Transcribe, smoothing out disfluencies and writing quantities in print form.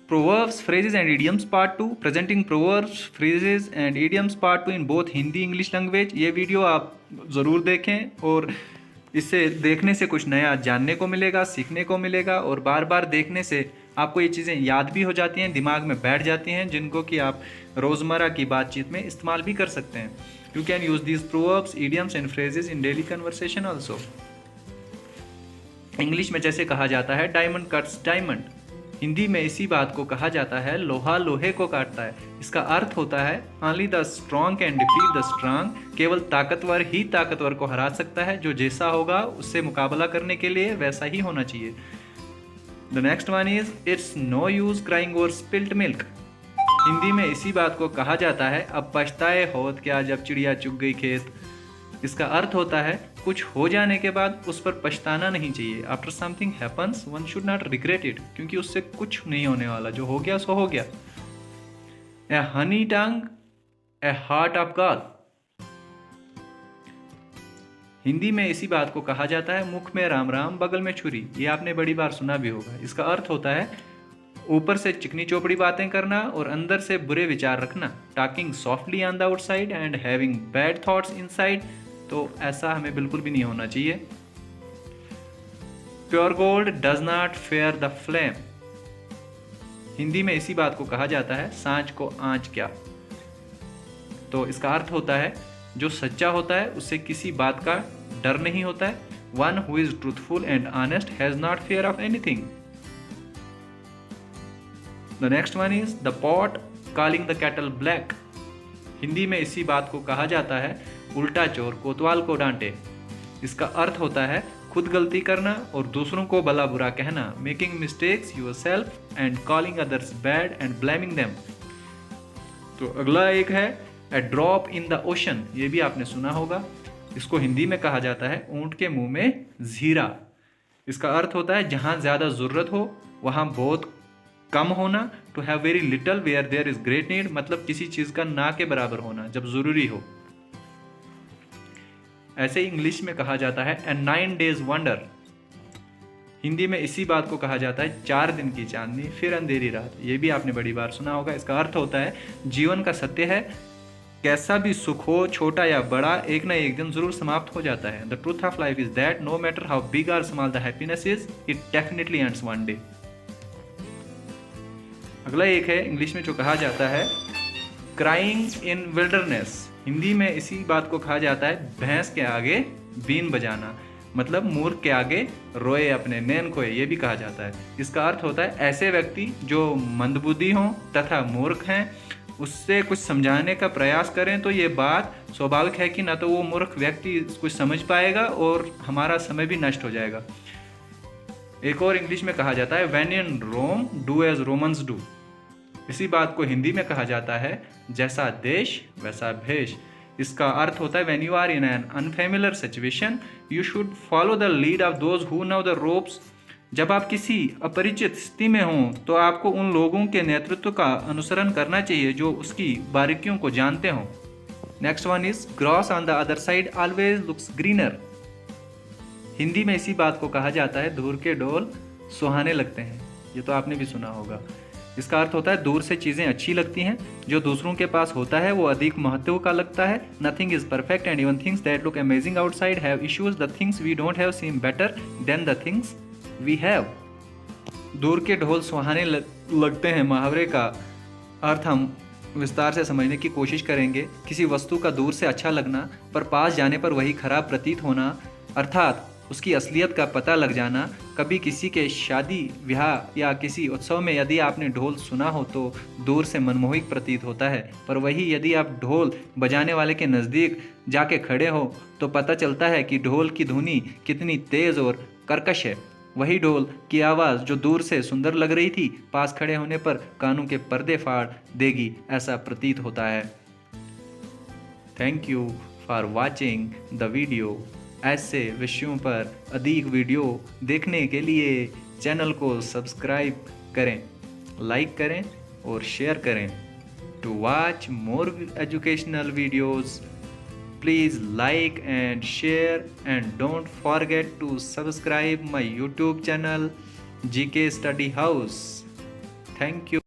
Proverbs, phrases and idioms part 2, presenting proverbs, phrases and idioms part 2 in both Hindi English language. ये video आप ज़रूर देखें और इससे देखने से कुछ नया जानने को मिलेगा, सीखने को मिलेगा और बार बार देखने से आपको ये चीज़ें याद भी हो जाती हैं, दिमाग में बैठ जाती हैं, जिनको कि आप रोज़मर्रा की बातचीत में इस्तेमाल भी कर सकते हैं। You can use these proverbs, idioms and phrases in daily conversation also. English में जैसे कहा जाता है डायमंड कट्स डायमंड, हिंदी में इसी बात को कहा जाता है लोहा लोहे को काटता है। इसका अर्थ होता है only the strong can defeat the strong, केवल ताकतवर ही ताकतवर को हरा सकता है, जो जैसा होगा उससे मुकाबला करने के लिए वैसा ही होना चाहिए। The next one is it's no use crying over spilt milk, Hindi में इसी बात को कहा जाता है अब पछताए होत क्या जब चिड़िया चुग गई खेत। इसका अर्थ होता है कुछ हो जाने के बाद उस पर पछताना नहीं चाहिए। After something happens one should not regret it, क्योंकि उससे कुछ नहीं होने वाला, जो हो गया सो हो गया। A honey tongue a heart of God, Hindi में इसी बात को कहा जाता है मुख में राम राम बगल में छुरी। ये आपने बड़ी बार सुना भी होगा। इसका अर्थ होता है ऊपर से चिकनी चौपड़ी बातें करना और अंदर से बुरे विचार रखना। Talking softly on the outside and having bad thoughts inside, तो ऐसा हमें बिल्कुल भी नहीं होना चाहिए। Pure gold does not fair the flame, Hindi में इसी बात को कहा जाता है सांच को आंच क्या। तो इसका अर्थ होता है जो सच्चा होता है उससे किसी बात का डर नहीं होता है। One who is truthful and honest has not fear of anything. The next one is the pot calling the cattle black, Hindi में इसी बात को कहा जाता है उल्टा चोर कोतवाल को डांटे। इसका अर्थ होता है खुद गलती करना और दूसरों को भला बुरा कहना। Making mistakes yourself and calling others bad and blaming them. तो अगला एक है ए ड्रॉप इन द ओशन, ये भी आपने सुना होगा। इसको हिंदी में कहा जाता है ऊंट के मुंह में जीरा। इसका अर्थ होता है जहां ज्यादा जरूरत हो वहां बहुत कम होना। To have very little where there is great need, मतलब किसी चीज का ना के बराबर होना जब जरूरी हो। ऐसे इंग्लिश में कहा जाता है ए 9 days वंडर, हिंदी में इसी बात को कहा जाता है 4 दिन की चांदनी फिर अंधेरी रात। ये भी आपने बड़ी बार सुना होगा। इसका अर्थ होता है जीवन का सत्य है कैसा भी सुख हो छोटा या बड़ा एक ना एक दिन जरूर समाप्त हो जाता है। The truth of life is that no matter how big और small the happiness is, it definitely ends one day. अगला एक है इंग्लिश में जो कहा जाता है क्राइंग इन विल्डरनेस, हिंदी में इसी बात को कहा जाता है भैंस के आगे बीन बजाना, मतलब मूर्ख के आगे रोए अपने नैन खोए, ये भी कहा जाता है। इसका अर्थ होता है ऐसे व्यक्ति जो मंदबुद्धि हों तथा मूर्ख हैं उससे कुछ समझाने का प्रयास करें तो ये बात स्वाभाविक है कि ना तो वो मूर्ख व्यक्ति कुछ समझ पाएगा और हमारा समय भी नष्ट हो जाएगा। एक और इंग्लिश में कहा जाता है when in Rome do as Romans do, इसी बात को हिंदी में कहा जाता है जैसा देश वैसा भेष। इसका अर्थ होता है when you are in an unfamiliar situation you should follow the lead of those who know the ropes, जब आप किसी अपरिचित स्थिति में हों तो आपको उन लोगों के नेतृत्व का अनुसरण करना चाहिए जो उसकी बारीकियों को जानते हों। Next one is grass on the other side always looks greener, Hindi में इसी बात को कहा जाता है दूर के डोल सुहाने लगते हैं। ये तो आपने भी सुना होगा। इसका अर्थ होता है दूर से चीज़ें अच्छी लगती हैं, जो दूसरों के पास होता है वो अधिक महत्व का लगता है। Nothing is perfect and even things that look amazing outside have issues, the things we don't have seem better than the things we have. दूर के ढोल सुहाने लगते हैं मुहावरे का अर्थ हम विस्तार से समझने की कोशिश करेंगे। किसी वस्तु का दूर से अच्छा लगना पर पास जाने पर वही खराब प्रतीत होना, अर्थात उसकी असलियत का पता लग जाना। कभी किसी के शादी ब्याह या किसी उत्सव में यदि आपने ढोल सुना हो तो दूर से मनमोहक प्रतीत होता है, पर वही यदि आप ढोल बजाने वाले के नज़दीक जाके खड़े हो तो पता चलता है कि ढोल की धुनी कितनी तेज़ और कर्कश है। वही ढोल की आवाज़ जो दूर से सुंदर लग रही थी पास खड़े होने पर कानों के पर्दे फाड़ देगी, ऐसा प्रतीत होता है। Thank you for watching the video. ऐसे विषयों पर अधिक वीडियो देखने के लिए चैनल को सब्सक्राइब करें, लाइक करें और शेयर करें। To watch more educational videos please like and share and don't forget to subscribe my YouTube channel GK Study House. Thank you.